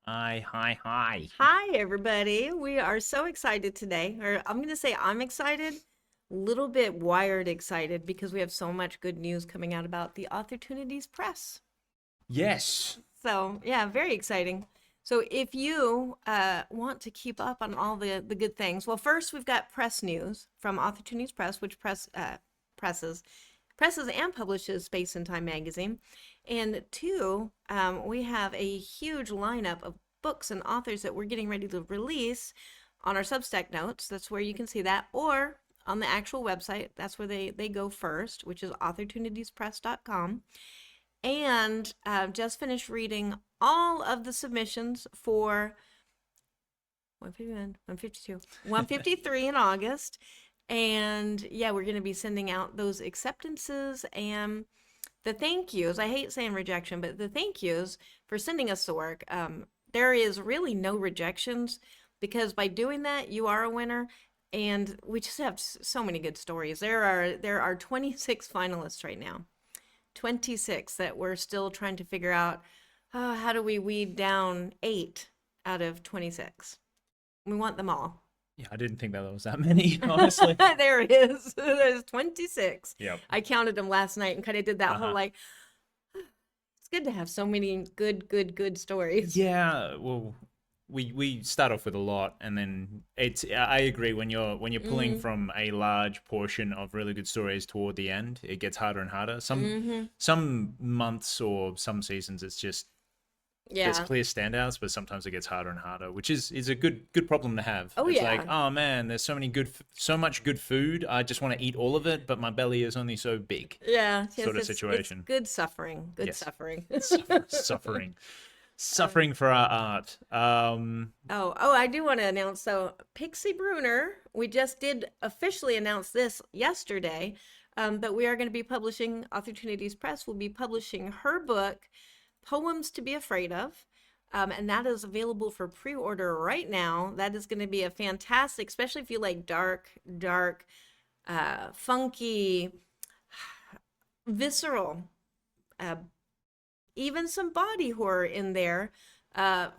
Hi, hi, hi. Hi, everybody. We are so excited today. Or I'm going to say I'm excited, a little bit wired excited because we have so much good news coming out about the Opportunities Press. Yes. So, yeah, very exciting. So, if you want to keep up on all the good things, well, first we've got press news from Opportunities Press, which presses presses and publishes Space and Time magazine. And two, we have a huge lineup of books and authors that we're getting ready to release on our Substack notes. That's where you can see that, or on the actual website. That's where they go first, which is authortunitiespress.com. And just finished reading all of the submissions for 151, 152, 153 in August. And yeah, we're going to be sending out those acceptances and the thank yous. I hate saying rejection, but the thank yous for sending us the work. There is really no rejections because by doing that, you are a winner. And we just have so many good stories. There are 26 finalists right now. 26 that we're still trying to figure out, how do we weed down 8 out of 26. We want them all. Yeah, I didn't think that there was that many, honestly. There it is. There's 26. Yep. I counted them last night and kind of did that whole Uh-huh. like, it's good to have so many good stories. Yeah, well, we start off with a lot, and then I agree, when you're pulling Mm-hmm. from a large portion of really good stories toward the end, it gets harder and harder. Some Mm-hmm. some months or some seasons it's just there's Yeah. clear standouts, but sometimes it gets harder and harder, which is a good problem to have. Oh It's like, yeah. oh man, there's so much good food. I just want to eat all of it, but my belly is only so big, Yeah. Yes, sort of it's situation. good suffering. Good Yes, suffering. suffering, Um, suffering for our art. oh, I do want to announce so Pixie Bruner, we just did officially announce this yesterday, that we are going to be publishing, Opportunities Press will be publishing her book, Poems to Be Afraid of. And that is available for pre-order right now. That is going to be a fantastic, especially if you like dark, funky, visceral, uh, even some body horror in there,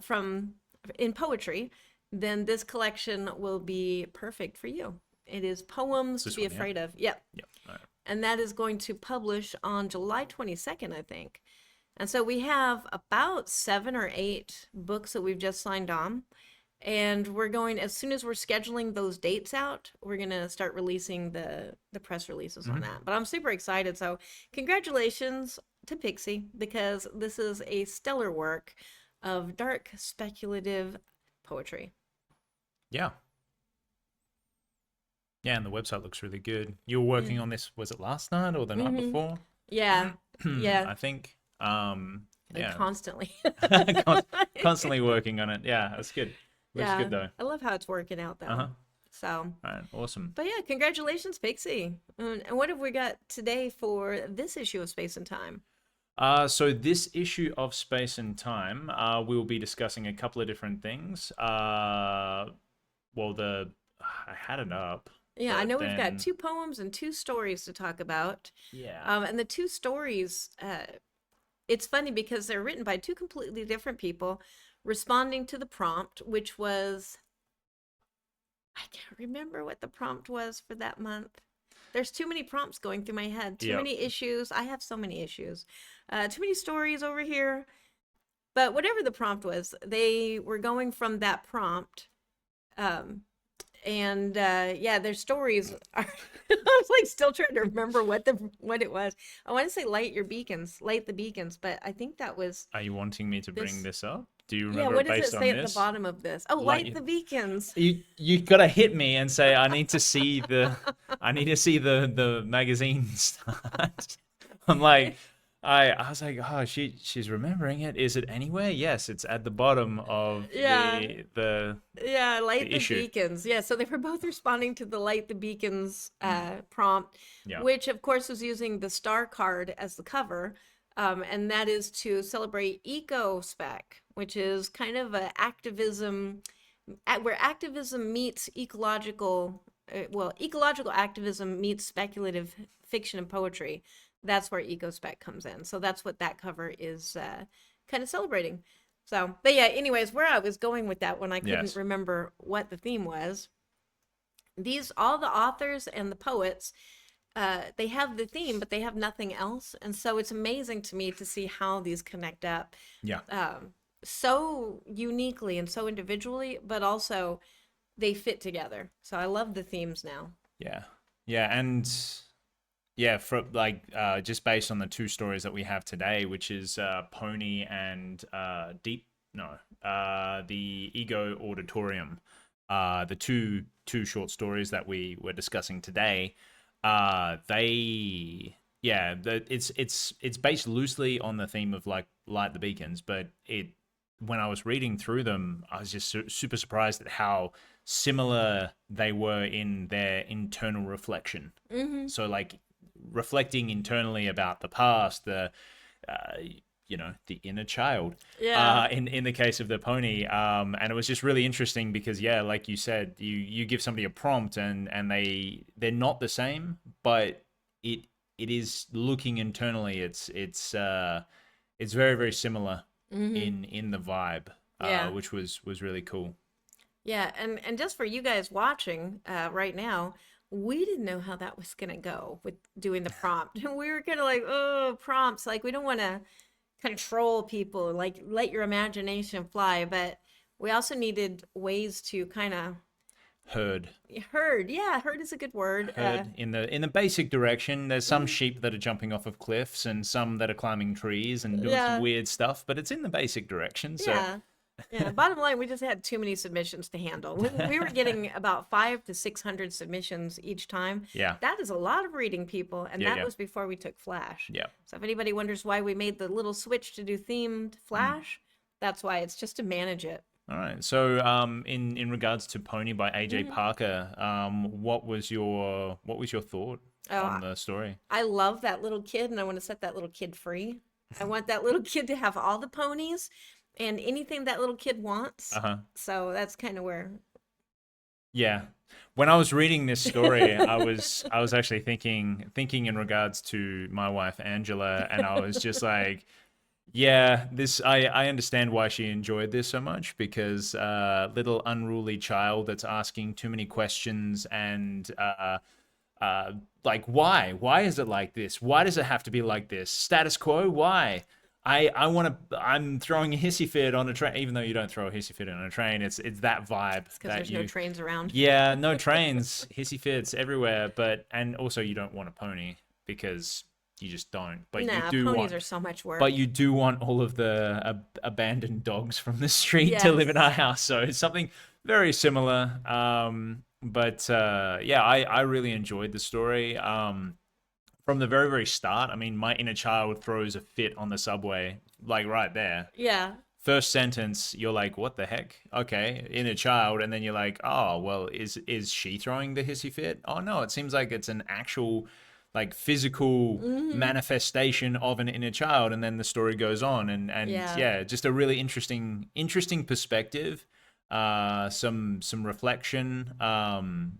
from in poetry, then this collection will be perfect for you. It is Poems to this Be one, yeah, Afraid of. Yep. yep. All right. And that is going to publish on July 22nd, I think. And so we have about 7 or 8 books that we've just signed on. And we're going, as soon as we're scheduling those dates out, we're going to start releasing the press releases on Mhm. that. But I'm super excited. So, congratulations to Pixie because this is a stellar work of dark speculative poetry. Yeah, yeah, and the website looks really good. You were Yeah. working on this, was it last night or the night Mhm. before? Yeah. Yeah. I think. And Yeah, constantly. constantly working on it. Yeah, that's good. Looks Yeah. good though. I love how it's working out Uh though. huh. So, All right, awesome. but yeah, congratulations, Pixie. And what have we got today for this issue of Space and Time? So this issue of Space and Time, we'll be discussing a couple of different things. Well, the I had it up, Yeah, I but know we've got then 2 poems and 2 stories to talk about. yeah, And the 2 stories, it's funny because they're written by 2 completely different people responding to the prompt, which was, I can't remember what the prompt was for that month. There's too many prompts going through my head, too yep. many issues. I have so many issues, too many stories over here. But whatever the prompt was, they were going from that prompt. Um, and yeah, their stories are I was like still trying to remember what it was. I want to say light the beacons, but I think that was Are you wanting me to bring this. this up? Do you Yeah, remember what it does it based on say at the this? bottom of this? Oh, light Like the beacons. you gotta hit me and say I need to see the magazine start. I'm like I was like, oh, she's remembering it. Is it anywhere? Yes, it's at the bottom of Yeah. Yeah, light the the issue. beacons. Yeah, so they were both responding to the light the beacons prompt, Yeah. which of course was using the star card as the cover. And that is to celebrate eco spec, which is kind of a activism where activism meets ecological, well, ecological activism meets speculative fiction and poetry. That's where eco spec comes in. So that's what that cover is kind of celebrating. So, but yeah, anyways, where I was going with that when I couldn't Yes. remember what the theme was, all the authors and the poets, they have the theme, but they have nothing else. And so it's amazing to me to see how these connect up Yeah. so uniquely and so individually, but also they fit together. So I love the themes now. Yeah. Yeah. And yeah, for like just based on the two stories that we have today, which is Pony and Deep, no, the Ego Auditorium, the two short stories that we were discussing today, they yeah, it's based loosely on the theme of like light the beacons, but it when I was reading through them, I was just super surprised at how similar they were in their internal reflection. Mm-hmm. So like reflecting internally about the past, the uh, the inner child. Yeah. In the case of the pony, and it was just really interesting because yeah, like you said, you give somebody a prompt and they're not the same, but it is looking internally. It's very very similar Mm-hmm. in the vibe, Yeah. which was really cool. Yeah, and just for you guys watching right now, we didn't know how that was gonna go with doing the prompt. We were kind of like, oh, prompts, like we don't want to control people, like let your imagination fly, but we also needed ways to kind of Herd. herd. Yeah, herd is a good word. Herd in the basic direction. There's some Mhm. sheep that are jumping off of cliffs and some that are climbing trees and doing some Yeah, weird stuff, but it's in the basic direction. So yeah. Yeah, bottom line, we just had too many submissions to handle. We were getting about 500 to 600 submissions each time. yeah, That is a lot of reading, people, and yeah, that yeah, was before we took Flash. yeah. So if anybody wonders why we made the little switch to do themed Mm. Flash, that's why. It's just to manage it. All right. So in regards to Pony by AJ Hmm. Parker, what was your thought Oh, on the story? I love that little kid, and I want to set that little kid free. I want that little kid to have all the ponies and anything that little kid wants. Uh huh. So that's kind of where. Yeah. When I was reading this story, I was actually thinking in regards to my wife Angela, and I was just like, yeah, this I understand why she enjoyed this so much because little unruly child that's asking too many questions and like why is it like this? Why does it have to be like this? Status quo? Why? I want to. I'm throwing a hissy fit on a train, even though you don't throw a hissy fit on a train. It's that vibe It's because that there's no you. trains around. Yeah, no trains, hissy fits everywhere, and also you don't want a pony because you just don't. Nah, ponies are so much But work. you do want all of the abandoned dogs from the street to live in our Yes. house. So it's something very similar. But yeah, I really enjoyed the story. From the very, very start, I mean, my inner child throws a fit on the subway, like right there. Yeah. First sentence, you're like, what the heck? Okay, inner child. And then you're like, oh, well, is she throwing the hissy fit? Oh, no, it seems like it's an actual like physical Hmm. manifestation of an inner child, and then the story goes on and Yeah. yeah, just a really interesting perspective, some reflection, and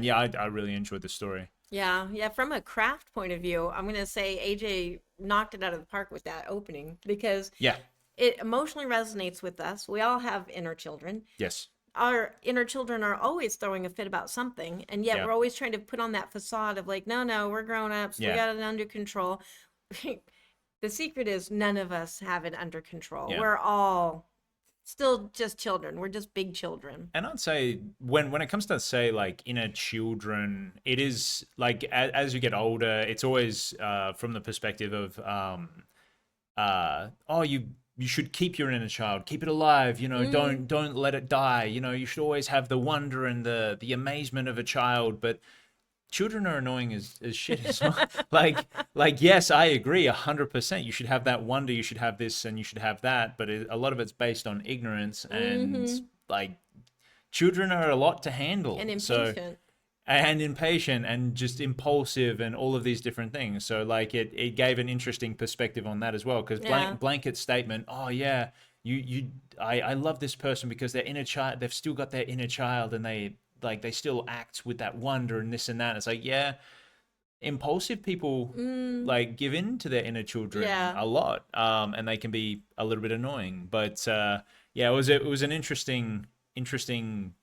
yeah, I really enjoyed the story. Yeah. Yeah. From a craft point of view, I'm going to say AJ knocked it out of the park with that opening because Yeah. it emotionally resonates with us. We all have inner children. Yes. Our inner children are always throwing a fit about something, and yet Yeah. we're always trying to put on that facade of like, no, no, we're grown ups, we Yeah. got it under control. The secret is none of us have it under control. Yeah. We're all still just children. We're just big children. And I'd say when it comes to say like inner children, it is like as you get older, it's always from the perspective of oh, you should keep your inner child, keep it alive, Mm, don't let it die, you should always have the wonder and the amazement of a child. But children are annoying as shit as well. like yes, I agree 100%. You should have that wonder, you should have this, and you should have that. But a lot of it's based on ignorance, and mm-hmm. like children are a lot to And handle. So impatient. and impatient and just impulsive and all of these different things. So like it gave an interesting perspective on that as well. Because Yeah. blanket statement, oh yeah, I love this person because their inner child, they've still got their inner child, and they still act with that wonder and this and that. It's like, yeah, impulsive people like give in to their inner children Yeah. a lot, and they can be a little bit annoying. But yeah, it was an interesting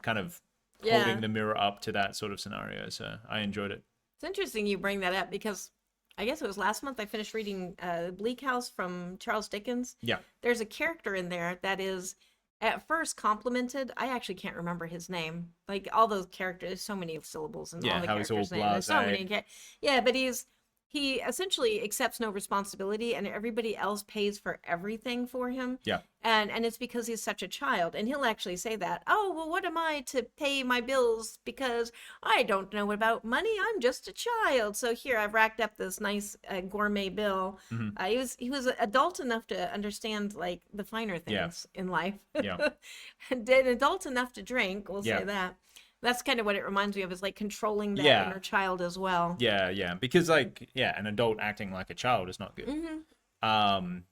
kind of Yeah. holding the mirror up to that sort of scenario. So I enjoyed it. It's interesting you bring that up because I guess it was last month I finished reading Bleak House from Charles Dickens. Yeah, There's a character in there that is at first complimented. I actually can't remember his name. Like all those characters, so many syllables and all yeah, the how he's all characters' names. There's so many. blasé. Yeah, but he essentially accepts no responsibility, and everybody else pays for everything for him. Yeah, And it's because he's such a child, and he'll actually say that. Oh, well, what am I to pay my bills because I don't know about money? I'm just a child. So here I've racked up this nice gourmet bill. He was adult enough to understand like the finer yeah, things in life. yeah, And adult enough to drink. We'll yeah. say that. That's kind of what it reminds me of, is like controlling that Yeah. inner child as well. Yeah, because like yeah, an adult acting like a child is not good.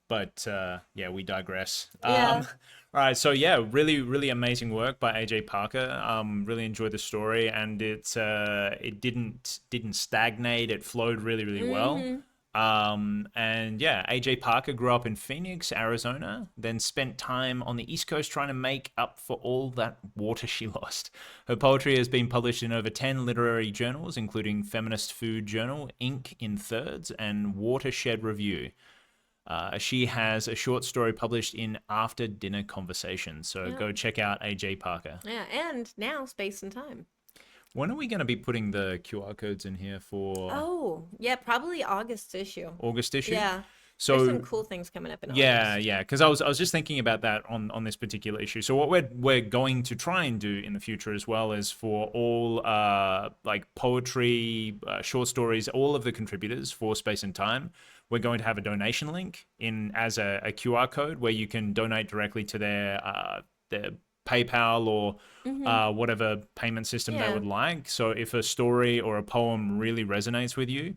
But yeah, we digress. Yeah. All right, so yeah, really amazing work by AJ Parker. Really enjoyed the story, and it didn't stagnate. It flowed really well. And yeah, AJ Parker grew up in Phoenix, Arizona, then spent time on the East Coast trying to make up for all that water she lost. Her poetry has been published in over 10 literary journals, including Feminist Food Journal, Ink in Thirds, and Watershed Review. She has a short story published in After Dinner Conversations, so go check out AJ Parker. Yeah, and now Space and Time. When are we going to be putting the QR codes in here for Oh, yeah, probably August issue. August issue? Yeah. So There's some cool things coming up in yeah, August. yeah, because I was just thinking about that on this particular issue. So what we're going to try and do in the future as well is for all like poetry, short stories, all of the contributors for Space and Time, we're going to have a donation link in as a QR code where you can donate directly to their PayPal or whatever payment system they Yeah. would like. So if a story or a poem really resonates with you,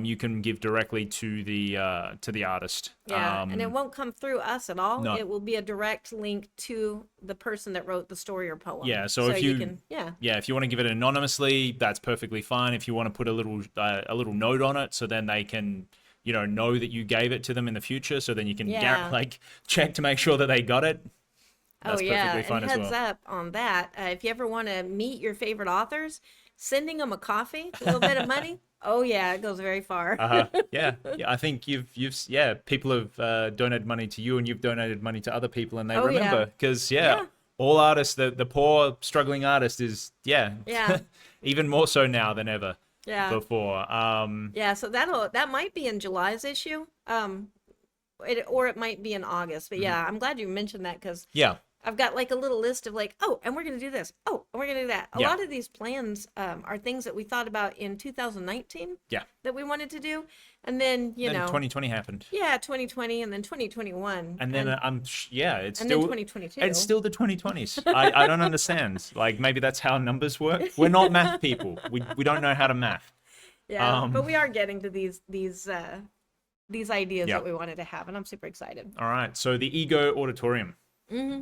you can give directly to the artist. Yeah, and it won't come through us at all. No. It will be a direct link to the person that wrote the story or poem. Yeah, so if you can, yeah, if you want to give it anonymously, that's perfectly fine. If you want to put a little note on it, so then they can know that you gave it to them in the future, so then you can Yeah. like check to make sure that they got it. That's oh yeah, perfectly fine and as heads well. up on that. If you ever want to meet your favorite authors, sending them a coffee, a little bit of money. Oh yeah, it goes very far. Yeah, I think you've yeah, people have donated money to you, and you've donated money to other people, and they Oh, yeah. remember because Yeah. all artists, the poor struggling artist is Yeah. even more so now than ever Yeah. before. Yeah, so that might be in July's issue. Or it might be in August. But yeah, I'm glad you mentioned that because Yeah, I've got like a little list of like, oh, and we're gonna do this. Oh, and we're gonna do that. A Yeah. lot of these plans are things that we thought about in 2019 yeah. that we wanted to do, and then Then 2020 happened. yeah, 2020, and then 2021, And then yeah, it's and still then 2022. it's still the 2020s. I don't understand. Like maybe that's how numbers work. We're not math people. We don't know how to math. yeah, but we are getting to these ideas Yeah. that we wanted to have, and I'm super excited. All right. So the Ego Auditorium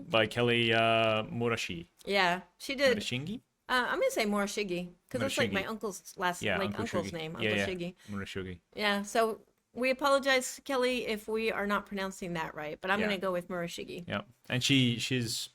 by Kelly Murashige. Yeah, she did. Murashige? I'm gonna say Murashige because that's like my Murashige. uncle's last, Yeah, like Uncle uncle's Shuggy. name, Yeah, Uncle yeah. Shiggy. Murashige. Yeah, so we apologize, Kelly, if we are not pronouncing that right, but I'm Yeah. gonna go with Murashige. Yeah. And she's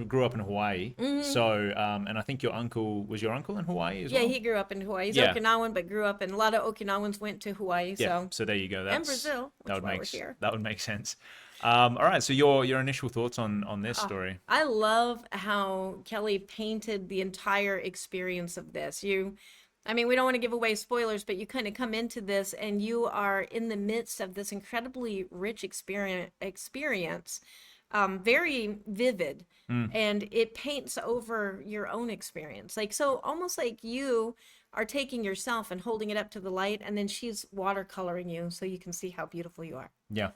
grew up in Hawaii. So and I think your uncle was your uncle in Hawaii as Yeah, well. he grew up in Hawaii. He's Yeah. Okinawan, but grew up, and a lot of Okinawans went to Hawaii. Yeah. So So there you go. and Brazil, That would which why make we're here. that would make sense. All right. So your initial thoughts on this story? I love how Kelly painted the entire experience of this. I mean, we don't want to give away spoilers, but you kind of come into this and you are in the midst of this incredibly rich experience, very vivid, and it paints over your own experience. Like, so almost like you are taking yourself and holding it up to the light, and then she's watercoloring you so you can see how beautiful you are. Yeah.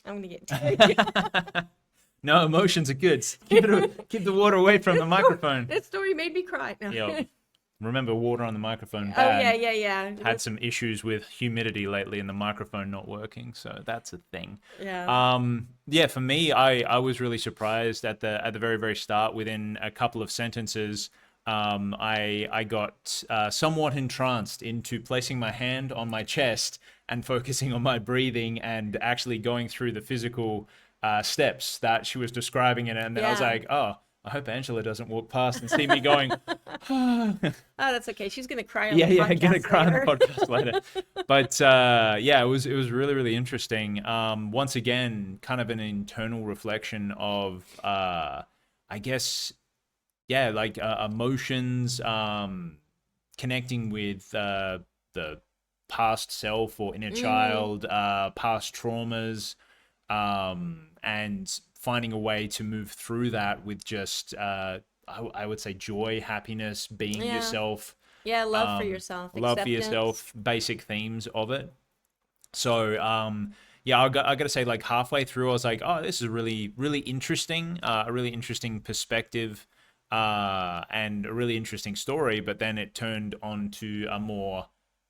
I'm gonna get teary. No, emotions are good. Keep the water away from the microphone. This story made me cry. No. Yeah. Remember, water on the microphone. Oh Bad. yeah. Had some issues with humidity lately and the microphone not working, so that's a thing. Yeah. Yeah, for me, I was really surprised at the very start. Within a couple of sentences, I got somewhat entranced into placing my hand on my chest and focusing on my breathing and actually going through the physical steps that she was describing it. And then I was Yeah. like, oh, I hope Angela doesn't walk past and see me going, Oh, that's okay. She's gonna cry on yeah, the yeah, gonna podcast cry on the later. podcast later. But yeah, it was really really interesting. Once again, kind of an internal reflection of I guess yeah, like emotions, connecting with the past self or inner Hmm. child, past traumas, and finding a way to move through that with just I would say joy, happiness, being Yeah. yourself, Yeah. Love for yourself, love for acceptance. yourself, basic themes of it. So yeah, I got to say, like halfway through, I was like, oh, this is really really interesting, a really interesting perspective, and a really interesting story. But then it turned on to a more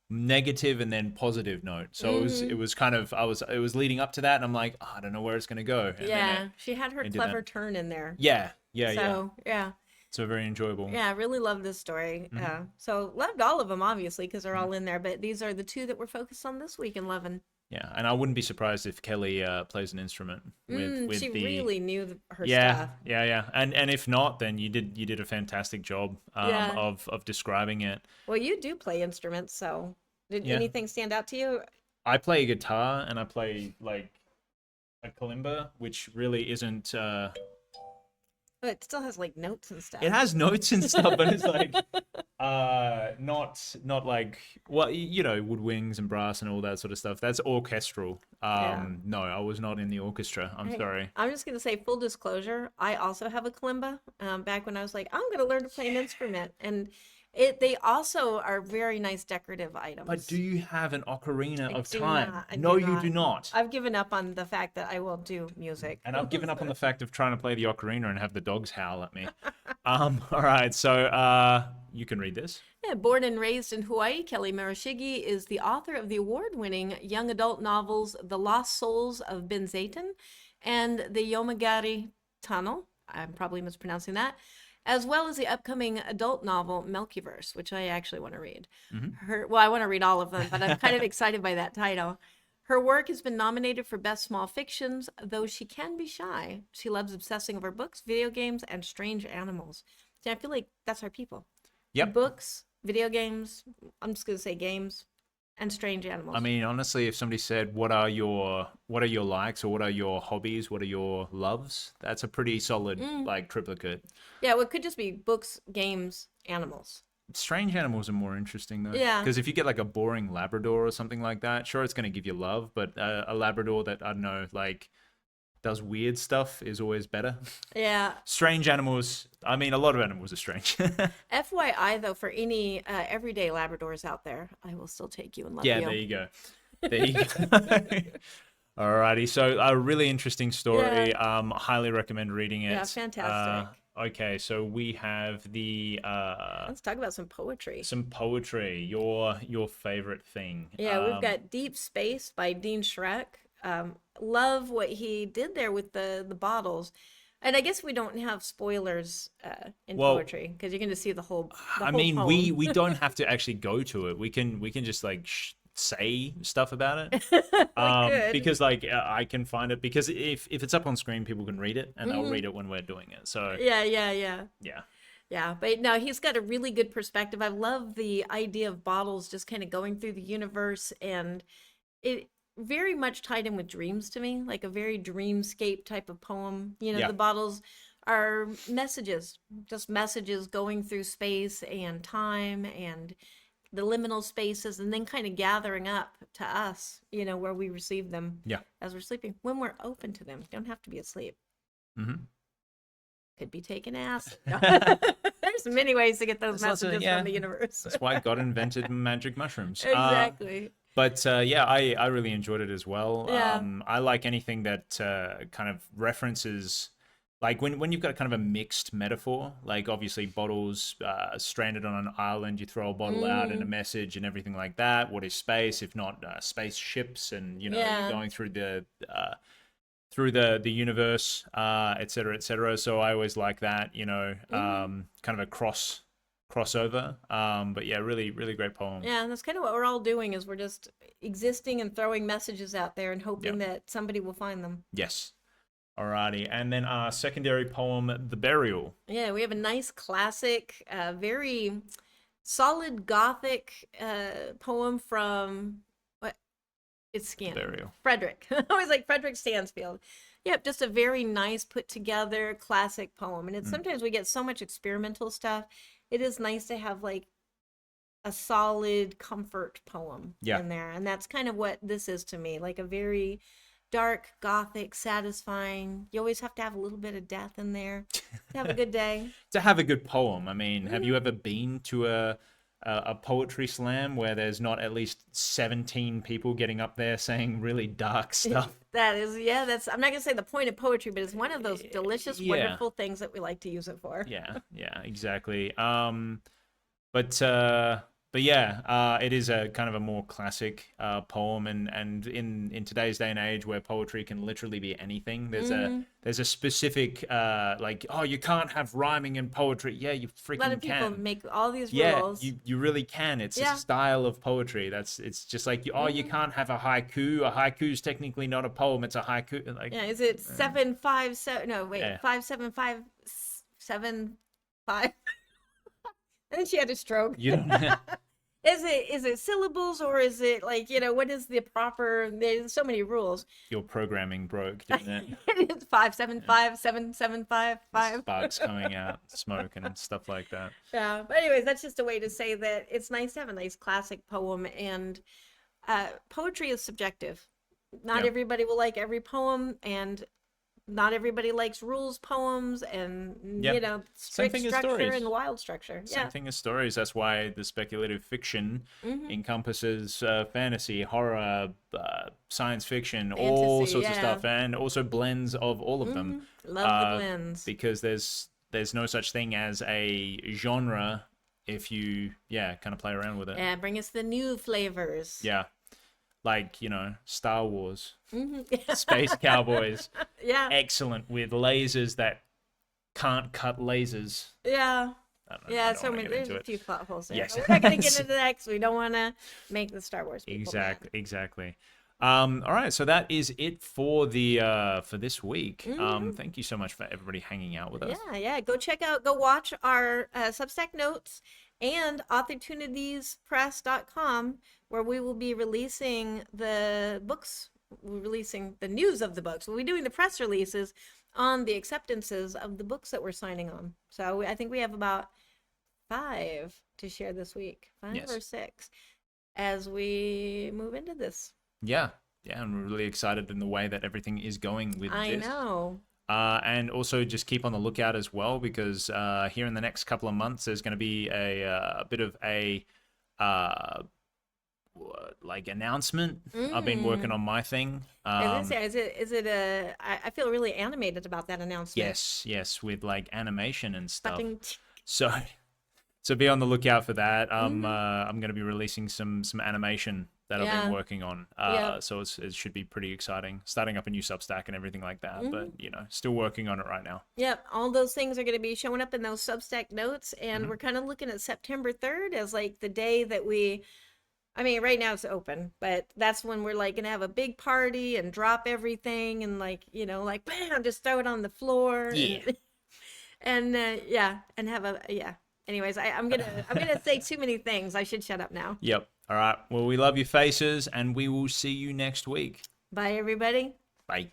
negative and then positive note. So it Hmm. was kind of it was leading up to that, and I'm like, oh, I don't know where it's gonna go, and then Yeah. She had her it did that. clever turn in there. Yeah, yeah, yeah. So yeah. So very enjoyable. Yeah, I really love this story. Hmm. So loved all of them, obviously, because they're Hmm. all in there. But these are the two that we're focused on this week in loving. Yeah, and I wouldn't be surprised if Kelly plays an instrument She with the really knew her yeah, stuff. yeah, yeah. And if not, then you did a fantastic job Yeah. of describing it. Well, you do play instruments, so did Yeah. anything stand out to you? I play a guitar and I play like a kalimba, which really isn't Oh, it still has like notes and stuff. it has notes and stuff, but it's like not like well, wood wings and brass and all that sort of stuff. That's orchestral. Yeah. No, I was not in the orchestra. I'm Hey, sorry. I'm just gonna say full disclosure. I also have a kalimba. Back when I was like, I'm gonna learn to play an instrument, and they also are very nice decorative But do items. you have an ocarina I of do time? not. I No, do you not. do not. I've given up on the fact that I will do music. And I've given up on the fact of trying to play the ocarina and have the dogs howl at me. All right, so you can read this. Yeah, born and raised in Hawaii, Kelly Murashige is the author of the award-winning young adult novels The Lost Souls of Ben Zayton and The Yomagari Tunnel. I'm probably mispronouncing that, as well as the upcoming adult novel Milkyverse, which I actually want to read. Hmm. Well, I want to read all of them, but I'm kind of excited by that title. Her work has been nominated for Best Small Fictions, though she can be shy. She loves obsessing over books, video games, and strange animals. See, I feel like that's our people. Yep. Books, video games, I'm just going to say games, and strange I animals. mean, honestly, if somebody said, what are your likes or what are your hobbies, what are your loves?" That's a pretty solid Mm. like triplicate. Yeah, well, it could just be books, games, animals. Strange animals are more interesting though, Yeah, because if you get like a boring Labrador or something like that, sure, it's going to give you love, but a Labrador that I don't know, like does weird stuff is always better. yeah. Strange animals. I mean, a lot of animals are strange. FYI, though, for any everyday Labradors out there, I will still take you and love Yeah, there you. you go. There you go. Alrighty, so a really interesting Yeah, story. Highly recommend reading yeah, it. fantastic. Okay, so we have the Let's talk about some poetry. some poetry. Your favorite thing. Yeah, we've got Deep Space by Dean Schreck. Love what he did there with the bottles. And I guess we don't have spoilers in Well, poetry because you can just see the I whole mean, we poem. we don't have to actually go to it. We can just like say stuff about it. We could. Because like I can find it because if it's up on screen, people can read it and they'll Hmm. read it when we're doing it. So Yeah, yeah, yeah. yeah. Yeah, but no, he's got a really good perspective. I love the idea of bottles just kind of going through the universe, and it very much tied in with dreams to me, like a very dreamscape type of poem. Yeah. The bottles are messages, just messages going through space and time and the liminal spaces, and then kind of gathering up to us, where we receive them Yeah. as we're sleeping, when we're open to them. Don't have to be asleep. Hmm. Could be taking ass. No. There's many ways to get those There's lots of messages yeah. from the universe. That's why God invented magic mushrooms. Exactly. But yeah, I really enjoyed it as well. Yeah. I like anything that kind of references, like when you've got kind of a mixed metaphor, like obviously bottles stranded on an island, you throw a bottle out and a Mm. message and everything like that. What is space if not spaceships? And you're Yeah. going through the universe, et cetera, et cetera. So I always like that, Hmm. kind of a crossover. But yeah, really, really great poem. Yeah, and that's kind of what we're all doing is we're just existing and throwing messages out there and Yeah. hoping that somebody will find them. Yes. Alrighty. And then our secondary poem, The Burial. Yeah, we have a nice classic, very solid Gothic poem from what? It's scanned. Burial. Frederick. I always like Frederick Stansfield. Yep, just a very nice put together classic poem. And it's sometimes we get so much experimental stuff. It is nice to have like a solid comfort poem Yeah. in there. And that's kind of what this is to me, like a very dark, Gothic, satisfying. You always have to have a little bit of death in there to have a good day. To have a good poem. I mean, have you ever been to a poetry slam where there's not at least 17 people getting up there saying really dark stuff? That is, yeah, that's, I'm not going to say the point of poetry, but it's one of those delicious, Yeah. wonderful things that we like to use it for. Yeah, exactly. But yeah, it is a kind of a more classic poem, and in today's day and age where poetry can literally be anything, there's a specific like, oh, you can't have rhyming in poetry. Yeah, you A lot freaking of people can. make all these Yeah, rules. you really can. It's Yeah. a style of poetry. It's just like, oh, you can't have a haiku. A haiku is technically not a poem. It's a haiku. Like, Yeah, is it 757? No, wait, Yeah. 57575. And then she had a stroke. you don't. Is it syllables or is it like, what is the proper? There's so many rules. Your programming broke, didn't it? It's 5757755. Sparks coming out, smoke and stuff like that. Yeah, but anyways, that's just a way to say that it's nice to have a nice classic poem, and poetry is subjective. Not Yeah. everybody will like every poem, and not everybody likes rules poems, and Yep. Same strict thing as structure stories. and wild structure. Same thing as stories. That's why the speculative fiction Mm-hmm. encompasses fantasy, horror, science fiction, all Fantasy, sorts of yeah. stuff, and also blends of all of them. Love the blends. Because there's no such thing as a genre if you kind of play around with it. Yeah, bring us the new flavors. Yeah. Like, Star Wars, Mm-hmm. Space Cowboys, Yeah, excellent with lasers that can't cut lasers. yeah. I don't know, I Yeah, don't so wanna many, get there's into a it. few plot holes there. Yes. But we're not going to get into that because we don't want to make the Star Wars people mad. Exactly. All right, so that is it for the for this week. Thank you so much for everybody hanging out with us. Yeah. Go watch our Substack notes and authortunitiespress.com, where we will be releasing the books, releasing the news of the books. We'll be doing the press releases on the acceptances of the books that we're signing on. So I think we have about 5 to share this week, 5 Yes. or 6, as we move into this. Yeah, I'm really excited in the way that everything is going with I this. know. And also just keep on the lookout as well, because here in the next couple of months, there's going to be a bit of a like announcement. I've been working on my thing. I feel really animated about that announcement. Yes, with like animation and stuff. Fucking So be on the lookout for that. I'm going to be releasing some animation that I've Yeah. been working on. Yeah. So it should be pretty exciting. Starting up a new Substack and everything like that. But still working on it right now. Yep, all those things are going to be showing up in those Substack notes, and we're kind of looking at September 3rd as like the day that right now it's open, but that's when we're like going to have a big party and drop everything and like bam, just throw it on the floor. Yeah. And and have Anyways, I'm gonna say too many things. I should shut up now. Yep. All right. Well, we love your faces, and we will see you next week. Bye, everybody. Bye.